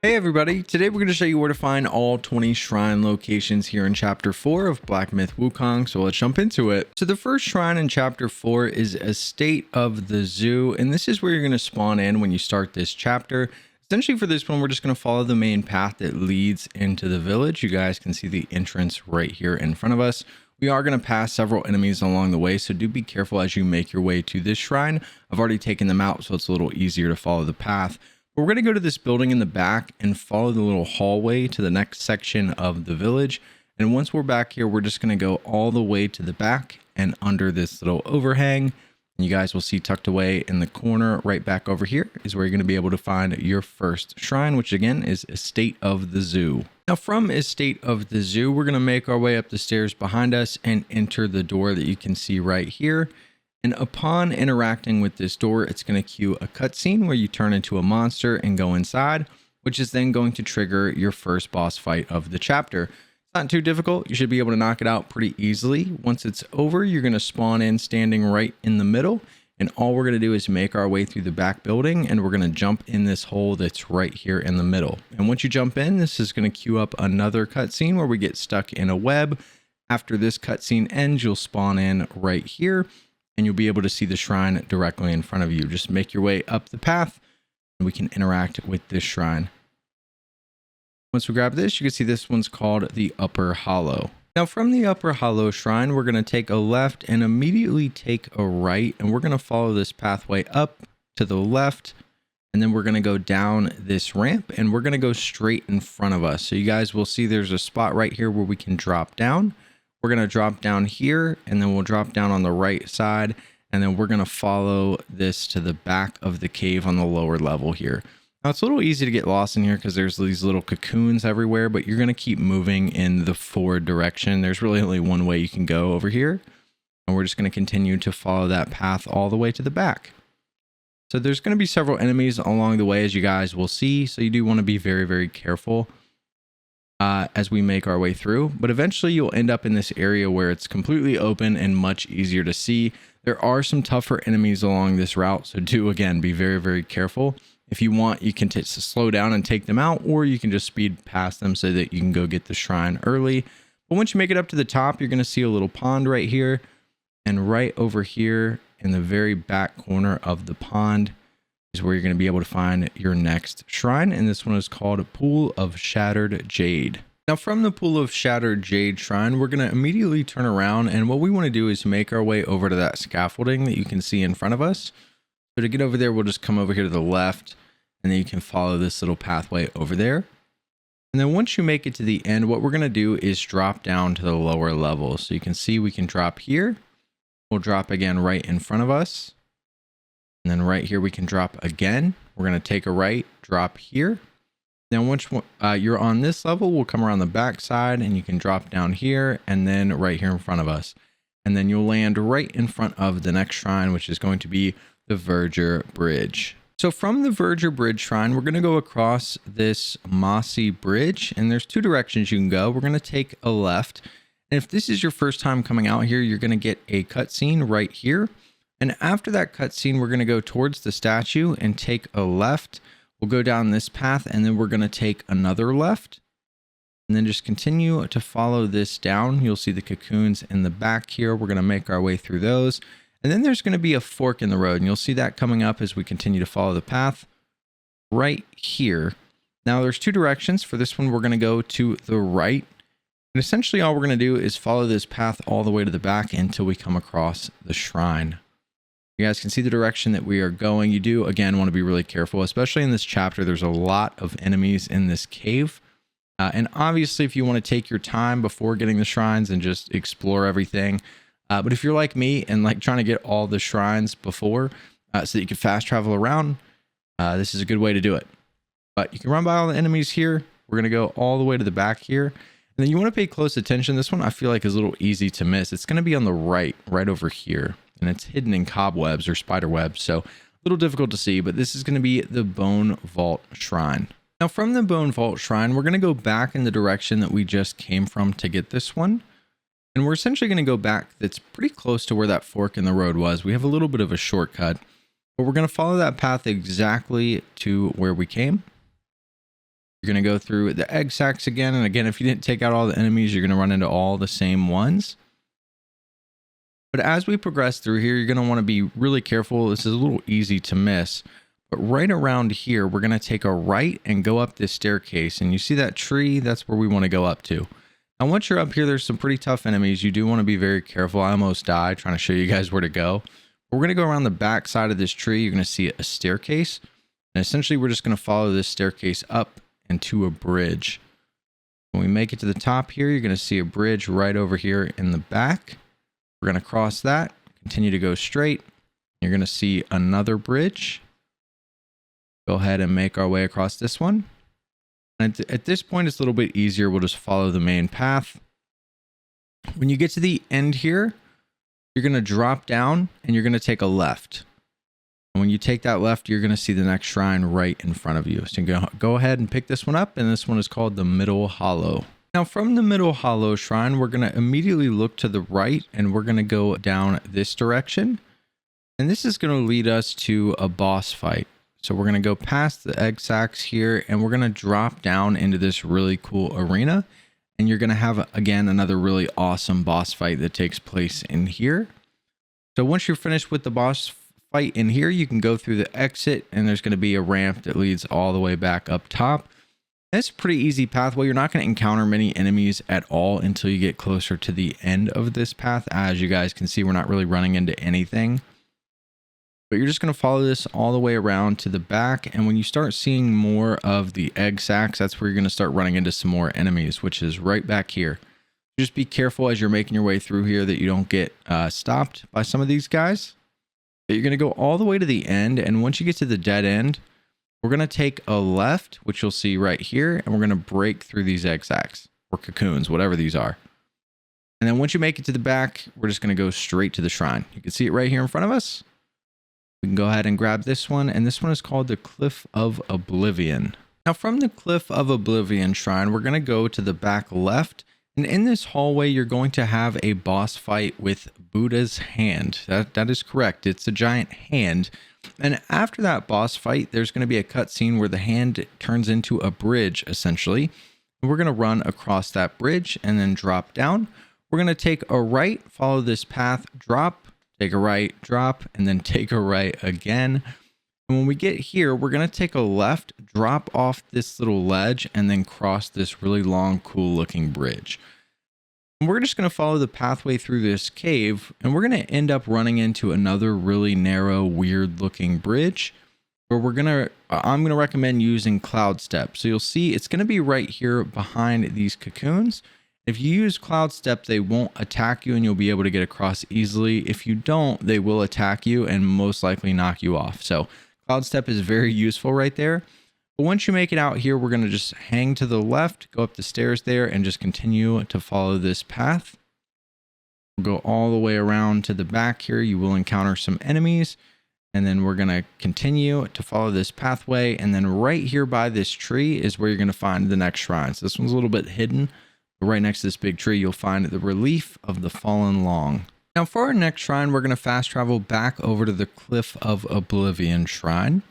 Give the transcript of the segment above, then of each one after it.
Hey everybody, today we're going to show you where to find all 20 shrine locations here in chapter 4 of Black Myth Wukong, so let's jump into it. So the first shrine in chapter 4 is Estate of the Zoo, and this is where you're going to spawn in when you start this chapter. Essentially for this one, we're just going to follow the main path that leads into the village. You guys can see the entrance right here in front of us. We are going to pass several enemies along the way, so do be careful as you make your way to this shrine. I've already taken them out, so it's a little easier to follow the path. We're going to go to this building in the back and follow the little hallway to the next section of the village. And once we're back here, we're just going to go all the way to the back and under this little overhang. And you guys will see tucked away in the corner right back over here is where you're going to be able to find your first shrine, which again is Estate of the Zoo. Now from Estate of the Zoo, we're going to make our way up the stairs behind us and enter the door that you can see right here. And upon interacting with this door, it's going to cue a cutscene where you turn into a monster and go inside, which is then going to trigger your first boss fight of the chapter. It's not too difficult. You should be able to knock it out pretty easily. Once it's over, you're going to spawn in standing right in the middle. And all we're going to do is make our way through the back building, and we're going to jump in this hole that's right here in the middle. And once you jump in, this is going to cue up another cutscene where we get stuck in a web. After this cutscene ends, you'll spawn in right here, and you'll be able to see the shrine directly in front of you. Just make your way up the path and we can interact with this shrine. Once we grab this, you can see this one's called the Upper Hollow. Now from the Upper Hollow shrine, we're going to take a left and immediately take a right, and we're going to follow this pathway up to the left, and then we're going to go down this ramp and we're going to go straight in front of us. So you guys will see there's a spot right here where we can drop down. We're going to drop down here, and then we'll drop down on the right side, and then we're going to follow this to the back of the cave on the lower level here. Now it's a little easy to get lost in here because there's these little cocoons everywhere, but you're going to keep moving in the forward direction. There's really only one way you can go over here, and we're just going to continue to follow that path all the way to the back. So there's going to be several enemies along the way, as you guys will see, so you do want to be very, very careful as we make our way through, but eventually you'll end up in this area where it's completely open and much easier to see. There are some tougher enemies along this route, so do again be very, very careful. If you want, you can slow down and take them out, or you can just speed past them so that you can go get the shrine early. But once you make it up to the top, you're going to see a little pond right here, and right over here in the very back corner of the pond is where you're going to be able to find your next shrine, and this one is called Pool of Shattered Jade. Now from the Pool of Shattered Jade shrine, we're going to immediately turn around, and what we want to do is make our way over to that scaffolding that you can see in front of us. So to get over there, we'll just come over here to the left, and then you can follow this little pathway over there. And then once you make it to the end, what we're going to do is drop down to the lower level. So you can see we can drop here. We'll drop again right in front of us. And then right here, we can drop again. We're going to take a right, drop here. Then once you're on this level, we'll come around the back side and you can drop down here and then right here in front of us. And then you'll land right in front of the next shrine, which is going to be the Verdure Bridge. So from the Verdure Bridge shrine, we're going to go across this mossy bridge, and there's two directions you can go. We're going to take a left. And if this is your first time coming out here, you're going to get a cutscene right here. And after that cutscene, we're going to go towards the statue and take a left. We'll go down this path, and then we're going to take another left. And then just continue to follow this down. You'll see the cocoons in the back here. We're going to make our way through those. And then there's going to be a fork in the road, and you'll see that coming up as we continue to follow the path right here. Now there's two directions. For this one, we're going to go to the right. And essentially all we're going to do is follow this path all the way to the back until we come across the shrine. You guys can see the direction that we are going. You do, again, want to be really careful, especially in this chapter. There's a lot of enemies in this cave. And obviously, if you want to take your time before getting the shrines and just explore everything. But if you're like me and like trying to get all the shrines before so that you can fast travel around, this is a good way to do it. But you can run by all the enemies here. We're going to go all the way to the back here. And then you want to pay close attention. This one I feel like is a little easy to miss. It's going to be on the right over here. And it's hidden in cobwebs or spider webs, so a little difficult to see, but this is going to be the Bonevault shrine. Now from the Bonevault shrine, we're going to go back in the direction that we just came from to get this one. And we're essentially going to go back that's pretty close to where that fork in the road was. We have a little bit of a shortcut, but we're going to follow that path exactly to where we came. You're going to go through the egg sacs again. And again, if you didn't take out all the enemies, you're going to run into all the same ones. But as we progress through here, you're going to want to be really careful. This is a little easy to miss. But right around here, we're going to take a right and go up this staircase. And you see that tree? That's where we want to go up to. Now, once you're up here, there's some pretty tough enemies. You do want to be very careful. I almost died trying to show you guys where to go. We're going to go around the back side of this tree. You're going to see a staircase. And essentially, we're just going to follow this staircase up into a bridge. When we make it to the top here, you're going to see a bridge right over here in the back. We're going to cross that, continue to go straight. You're going to see another bridge. Go ahead and make our way across this one. And at this point, it's a little bit easier. We'll just follow the main path. When you get to the end here, you're going to drop down and you're going to take a left. And when you take that left, you're going to see the next shrine right in front of you. So you're going to go ahead and pick this one up. And this one is called the Middle Hollow. Now from the Middle Hollow shrine, we're going to immediately look to the right and we're going to go down this direction. And this is going to lead us to a boss fight. So we're going to go past the egg sacs here and we're going to drop down into this really cool arena. And you're going to have, again, another really awesome boss fight that takes place in here. So once you're finished with the boss fight in here, you can go through the exit and there's going to be a ramp that leads all the way back up top. It's a pretty easy pathway. You're not going to encounter many enemies at all until you get closer to the end of this path. As you guys can see, we're not really running into anything. But you're just going to follow this all the way around to the back. And when you start seeing more of the egg sacs, that's where you're going to start running into some more enemies, which is right back here. Just be careful as you're making your way through here that you don't get stopped by some of these guys. But you're going to go all the way to the end. And once you get to the dead end, we're going to take a left, which you'll see right here. And we're going to break through these egg sacs or cocoons, whatever these are. And then once you make it to the back, we're just going to go straight to the shrine. You can see it right here in front of us. We can go ahead and grab this one, and this one is called the Cliff of Oblivion. Now from the Cliff of Oblivion shrine, we're going to go to the back left, and in this hallway, you're going to have a boss fight with Buddha's hand. That is correct. It's a giant hand. And after that boss fight, there's going to be a cutscene where the hand turns into a bridge, essentially. And we're going to run across that bridge and then drop down. We're going to take a right, follow this path, drop, take a right, drop, and then take a right again. And when we get here, we're going to take a left, drop off this little ledge, and then cross this really long, cool looking bridge. And we're just going to follow the pathway through this cave, and we're going to end up running into another really narrow, weird looking bridge where I'm going to recommend using Cloud Step. So you'll see it's going to be right here behind these cocoons. If you use Cloud Step, they won't attack you and you'll be able to get across easily. If you don't, they will attack you and most likely knock you off. So Cloud Step is very useful right there. But once you make it out here, we're going to just hang to the left, go up the stairs there, and just continue to follow this path. We'll go all the way around to the back here. You will encounter some enemies. And then we're going to continue to follow this pathway. And then right here by this tree is where you're going to find the next shrine. So this one's a little bit hidden. Right next to this big tree, you'll find the relief of the fallen Loong. Now for our next shrine, we're going to fast travel back over to the Cliff of Oblivion shrine.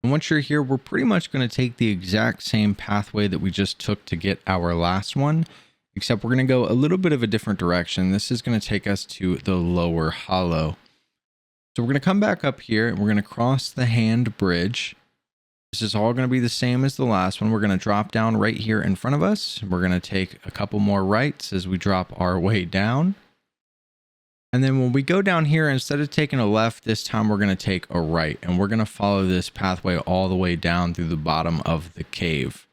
And once you're here, we're pretty much going to take the exact same pathway that we just took to get our last one, except we're going to go a little bit of a different direction. This is going to take us to the Lower Hollow. So we're going to come back up here and we're going to cross the hand bridge. This is all going to be the same as the last one. We're going to drop down right here in front of us. We're going to take a couple more rights as we drop our way down. And then when we go down here, instead of taking a left, this time we're going to take a right. And we're going to follow this pathway all the way down through the bottom of the cave.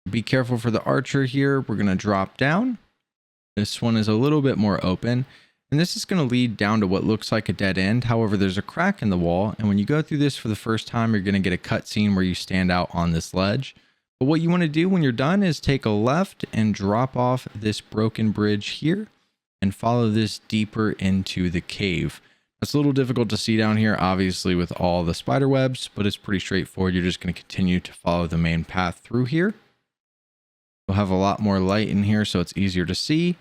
Be careful for the archer here. We're going to drop down. This one is a little bit more open. And this is going to lead down to what looks like a dead end. However, there's a crack in the wall. And when you go through this for the first time, you're going to get a cutscene where you stand out on this ledge. But what you want to do when you're done is take a left and drop off this broken bridge here and follow this deeper into the cave. It's a little difficult to see down here, obviously, with all the spider webs, but it's pretty straightforward. You're just going to continue to follow the main path through here. You'll have a lot more light in here, so it's easier to see.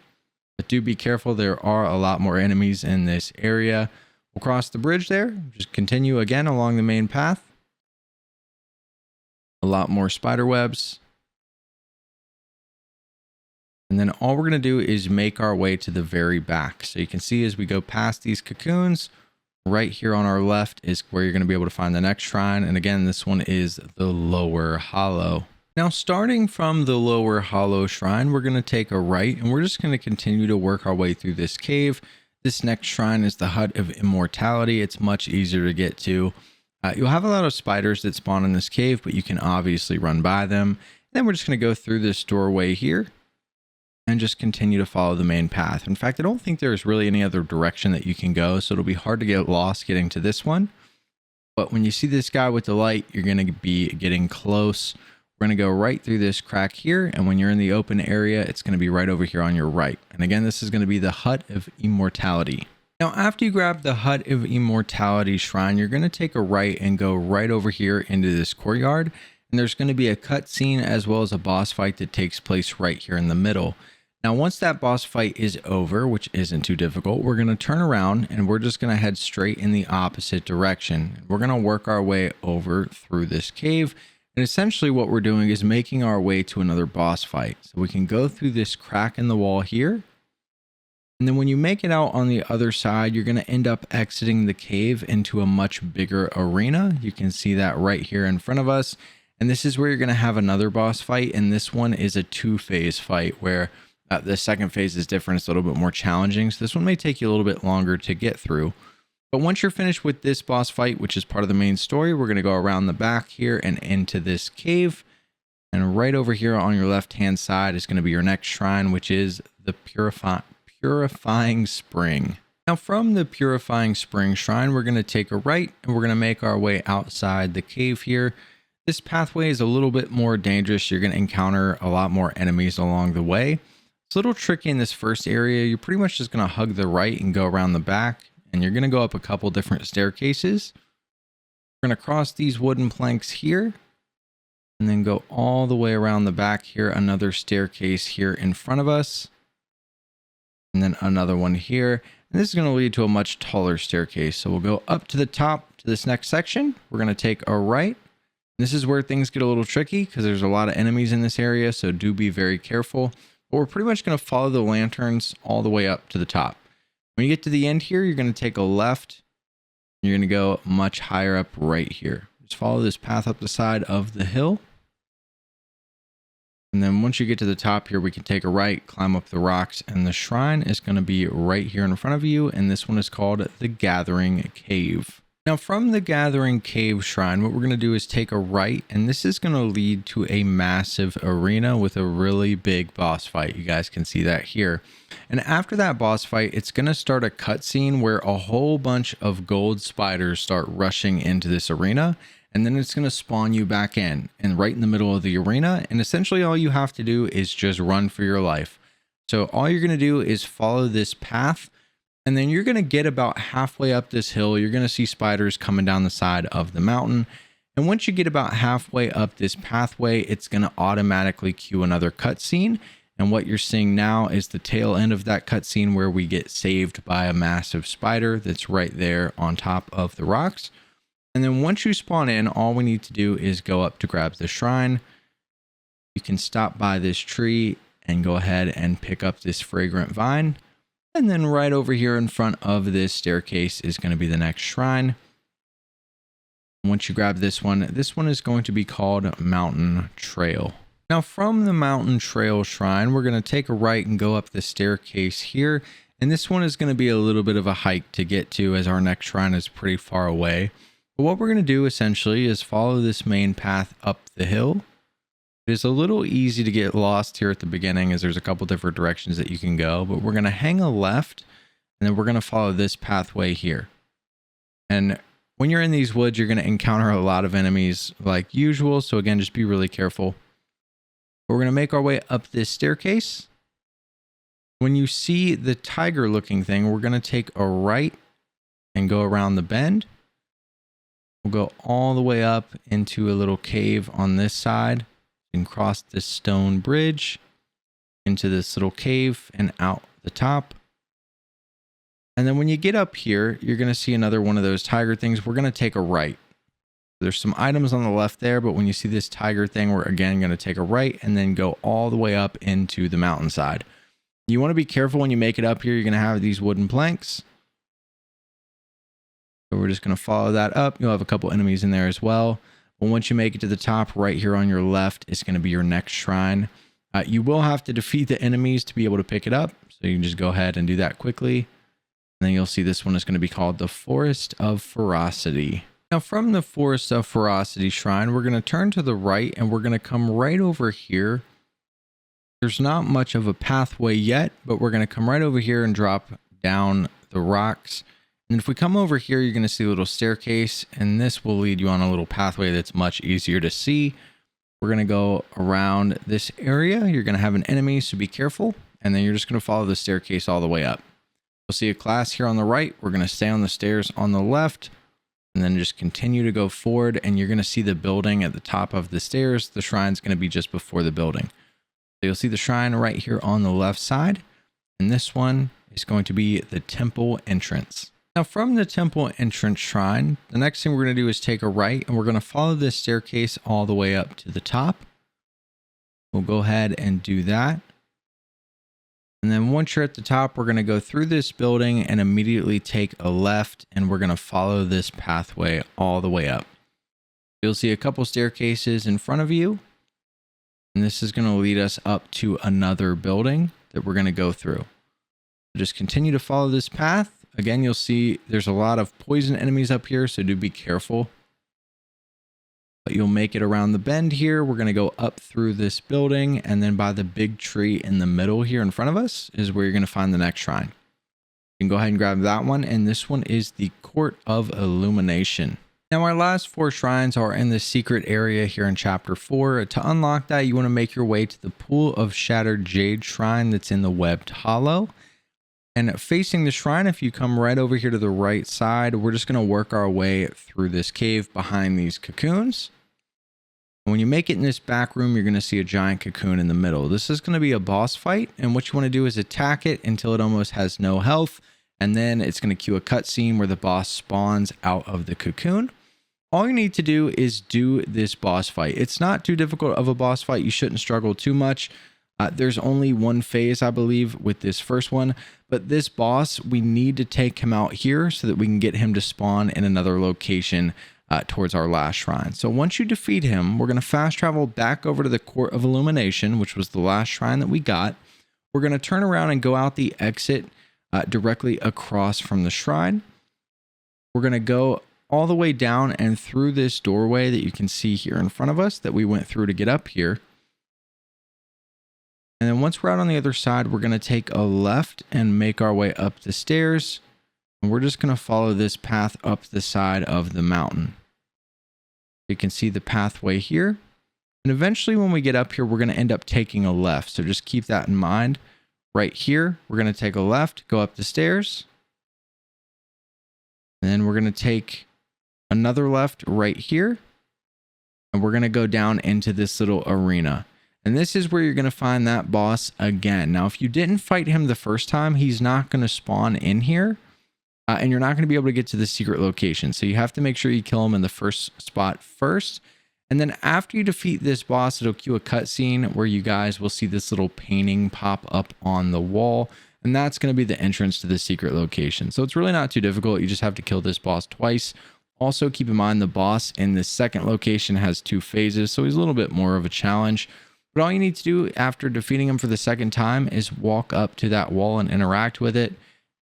But do be careful, there are a lot more enemies in this area. We'll cross the bridge there, just continue again along the main path. A lot more spider webs. And then all we're going to do is make our way to the very back. So you can see as we go past these cocoons, right here on our left is where you're going to be able to find the next shrine. And again, this one is the Lower Hollow. Now, starting from the Lower Hollow shrine, we're going to take a right and we're just going to continue to work our way through this cave. This next shrine is the Hut of Immortality. It's much easier to get to. You'll have a lot of spiders that spawn in this cave, but you can obviously run by them. And then we're just going to go through this doorway here and just continue to follow the main path. In fact, I don't think there's really any other direction that you can go, so it'll be hard to get lost getting to this one. But when you see this guy with the light, you're going to be getting close. We're going to go right through this crack here, and when you're in the open area, it's going to be right over here on your right. And again, this is going to be the Hut of Immortality. Now, after you grab the Hut of Immortality shrine, you're going to take a right and go right over here into this courtyard. And there's going to be a cutscene as well as a boss fight that takes place right here in the middle. Now, once that boss fight is over, which isn't too difficult, we're going to turn around and we're just going to head straight in the opposite direction. We're going to work our way over through this cave. And essentially what we're doing is making our way to another boss fight. So we can go through this crack in the wall here. And then when you make it out on the other side, you're going to end up exiting the cave into a much bigger arena. You can see that right here in front of us. And this is where you're going to have another boss fight. And this one is a 2-phase fight where the second phase is different. It's a little bit more challenging. So this one may take you a little bit longer to get through. But once you're finished with this boss fight, which is part of the main story, we're going to go around the back here and into this cave. And right over here on your left-hand side is going to be your next shrine, which is the Purifying Spring. Now, from the Purifying Spring shrine, we're going to take a right and we're going to make our way outside the cave here. This pathway is a little bit more dangerous. You're going to encounter a lot more enemies along the way. It's a little tricky in this first area. You're pretty much just going to hug the right and go around the back. And you're going to go up a couple different staircases. We're going to cross these wooden planks here. And then go all the way around the back here. Another staircase here in front of us. And then another one here. And this is going to lead to a much taller staircase. So we'll go up to the top to this next section. We're going to take a right. This is where things get a little tricky because there's a lot of enemies in this area. So do be very careful. But we're pretty much going to follow the lanterns all the way up to the top. When you get to the end here, you're going to take a left. You're going to go much higher up right here. Just follow this path up the side of the hill. And then once you get to the top here, we can take a right, climb up the rocks, and the shrine is going to be right here in front of you. And this one is called the Gathering Cave. Now, from the Gathering Cave shrine, what we're going to do is take a right, and this is going to lead to a massive arena with a really big boss fight. You guys can see that here. And after that boss fight, it's going to start a cutscene where a whole bunch of gold spiders start rushing into this arena. And then it's going to spawn you back in and right in the middle of the arena. And essentially all you have to do is just run for your life. So all you're going to do is follow this path. And then you're going to get about halfway up this hill. You're going to see spiders coming down the side of the mountain. And once you get about halfway up this pathway, it's going to automatically cue another cutscene. And what you're seeing now is the tail end of that cutscene where we get saved by a massive spider that's right there on top of the rocks. And then once you spawn in, all we need to do is go up to grab the shrine. You can stop by this tree and go ahead and pick up this fragrant vine. And then right over here in front of this staircase is going to be the next shrine. Once you grab this one is going to be called Mountain Trail. Now from the Mountain Trail shrine, we're going to take a right and go up the staircase here. And this one is going to be a little bit of a hike to get to as our next shrine is pretty far away. But what we're going to do essentially is follow this main path up the hill. It is a little easy to get lost here at the beginning as there's a couple different directions that you can go, but we're going to hang a left and then we're going to follow this pathway here. And when you're in these woods, you're going to encounter a lot of enemies like usual. So again, just be really careful. We're going to make our way up this staircase. When you see the tiger looking thing, we're going to take a right and go around the bend. We'll go all the way up into a little cave on this side. And cross this stone bridge into this little cave and out the top. And then when you get up here, you're going to see another one of those tiger things. We're going to take a right. There's some items on the left there, but when you see this tiger thing, we're again going to take a right and then go all the way up into the mountainside. You want to be careful when you make it up here. You're going to have these wooden planks. So we're just going to follow that up. You'll have a couple enemies in there as well. But once you make it to the top, right here on your left is going to be your next shrine. You will have to defeat the enemies to be able to pick it up. So you can just go ahead and do that quickly. And then you'll see this one is going to be called the Forest of Ferocity. Now from the Forest of Ferocity shrine, we're going to turn to the right and we're going to come right over here. There's not much of a pathway yet, but we're going to come right over here and drop down the rocks. And if we come over here, you're going to see a little staircase, and this will lead you on a little pathway that's much easier to see. We're going to go around this area. You're going to have an enemy, so be careful. And then you're just going to follow the staircase all the way up. You'll see a class here on the right. We're going to stay on the stairs on the left, and then just continue to go forward. And you're going to see the building at the top of the stairs. The shrine's going to be just before the building. So you'll see the shrine right here on the left side. And this one is going to be the temple entrance. Now from the temple entrance shrine, the next thing we're going to do is take a right and we're going to follow this staircase all the way up to the top. We'll go ahead and do that. And then once you're at the top, we're going to go through this building and immediately take a left, and we're going to follow this pathway all the way up. You'll see a couple staircases in front of you, and this is going to lead us up to another building that we're going to go through. Just continue to follow this path. Again, you'll see there's a lot of poison enemies up here, so do be careful. But you'll make it around the bend here. We're going to go up through this building, and then by the big tree in the middle here in front of us is where you're going to find the next shrine. You can go ahead and grab that one, and this one is the Court of Illumination. Now, our last 4 shrines are in the secret area here in Chapter 4. To unlock that, you want to make your way to the Pool of Shattered Jade shrine that's in the Webbed Hollow. And facing the shrine, if you come right over here to the right side, we're just going to work our way through this cave behind these cocoons. And when you make it in this back room, you're going to see a giant cocoon in the middle. This is going to be a boss fight, and what you want to do is attack it until it almost has no health, and then it's going to cue a cutscene where the boss spawns out of the cocoon. All you need to do is do this boss fight. It's not too difficult of a boss fight. You shouldn't struggle too much. There's only one phase, I believe, with this first one, but this boss, we need to take him out here so that we can get him to spawn in another location towards our last shrine. So once you defeat him, we're going to fast travel back over to the Court of Illumination, which was the last shrine that we got. We're going to turn around and go out the exit directly across from the shrine. We're going to go all the way down and through this doorway that you can see here in front of us that we went through to get up here. And then once we're out on the other side, we're going to take a left and make our way up the stairs. And we're just going to follow this path up the side of the mountain. You can see the pathway here. And eventually when we get up here, we're going to end up taking a left. So just keep that in mind. Right here, we're going to take a left, go up the stairs. And then we're going to take another left right here. And we're going to go down into this little arena. And this is where you're going to find that boss again. Now, if you didn't fight him the first time, he's not going to spawn in here. And you're not going to be able to get to the secret location. So you have to make sure you kill him in the first spot first. And then after you defeat this boss, it'll cue a cutscene where you guys will see this little painting pop up on the wall. And that's going to be the entrance to the secret location. So it's really not too difficult. You just have to kill this boss twice. Also, keep in mind the boss in this second location has 2 phases. So he's a little bit more of a challenge. But all you need to do after defeating him for the second time is walk up to that wall and interact with it.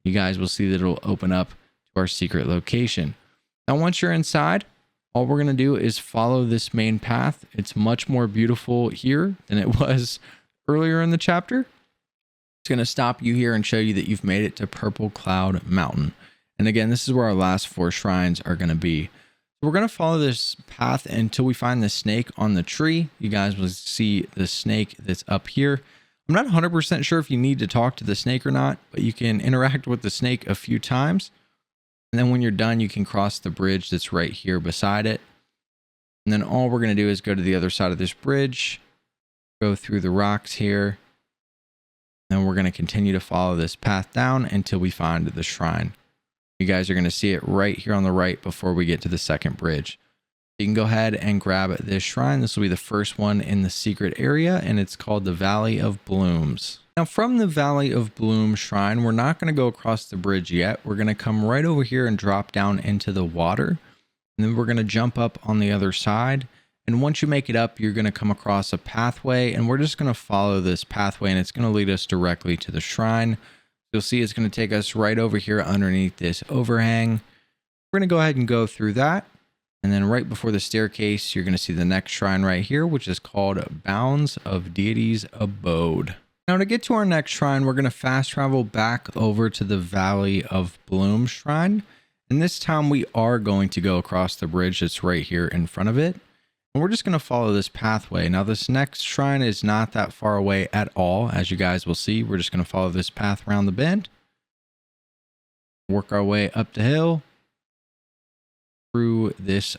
You guys will see that it'll open up to our secret location. Now, once you're inside, all we're going to do is follow this main path. It's much more beautiful here than it was earlier in the chapter. It's going to stop you here and show you that you've made it to Purple Cloud Mountain. And again, this is where our last 4 shrines are going to be. We're going to follow this path until we find the snake on the tree. You guys will see the snake that's up here. I'm not 100% sure if you need to talk to the snake or not, but you can interact with the snake a few times. And then when you're done, you can cross the bridge that's right here beside it. And then all we're going to do is go to the other side of this bridge, go through the rocks here. Then we're going to continue to follow this path down until we find the shrine. You guys are going to see it right here on the right before we get to the second bridge. You can go ahead and grab this shrine. This will be the first one in the secret area, and it's called the Valley of Blooms. Now from the Valley of Bloom shrine, we're not going to go across the bridge yet. We're going to come right over here and drop down into the water. And then we're going to jump up on the other side. And once you make it up, you're going to come across a pathway, and we're just going to follow this pathway, and it's going to lead us directly to the shrine. You'll see it's going to take us right over here underneath this overhang. We're going to go ahead and go through that. And then right before the staircase, you're going to see the next shrine right here, which is called Bounds of Deity's Abode. Now to get to our next shrine, we're going to fast travel back over to the Valley of Bloom shrine. And this time we are going to go across the bridge that's right here in front of it. And we're just going to follow this pathway. Now this next shrine is not that far away at all. As you guys will see, we're just going to follow this path around the bend. Work our way up the hill. Through this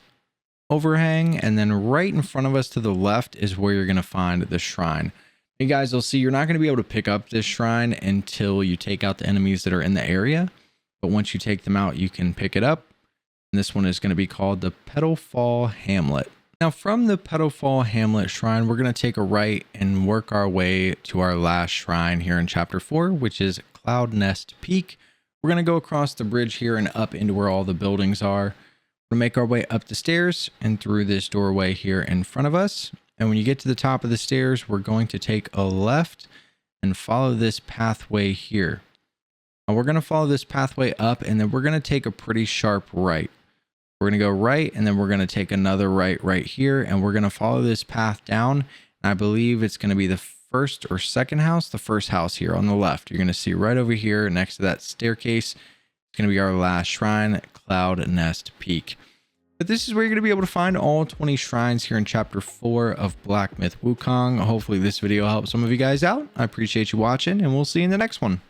overhang, and then right in front of us to the left is where you're going to find the shrine. You guys will see you're not going to be able to pick up this shrine until you take out the enemies that are in the area, but once you take them out you can pick it up. And this one is going to be called the Petalfall Hamlet. Now from the Petalfall Hamlet shrine, we're going to take a right and work our way to our last shrine here in chapter 4, which is Cloudnest Peak. We're going to go across the bridge here and up into where all the buildings are. We'll make our way up the stairs and through this doorway here in front of us. And when you get to the top of the stairs, we're going to take a left and follow this pathway here. Now we're going to follow this pathway up, and then we're going to take a pretty sharp right. We're going to go right, and then we're going to take another right here, and we're going to follow this path down. And I believe it's going to be the first or second house, the first house here on the left. You're going to see right over here next to that staircase. It's going to be our last shrine, Cloudnest Peak. But this is where you're going to be able to find all 20 shrines here in chapter 4 of Black Myth Wukong. Hopefully this video helps some of you guys out. I appreciate you watching, and we'll see you in the next one.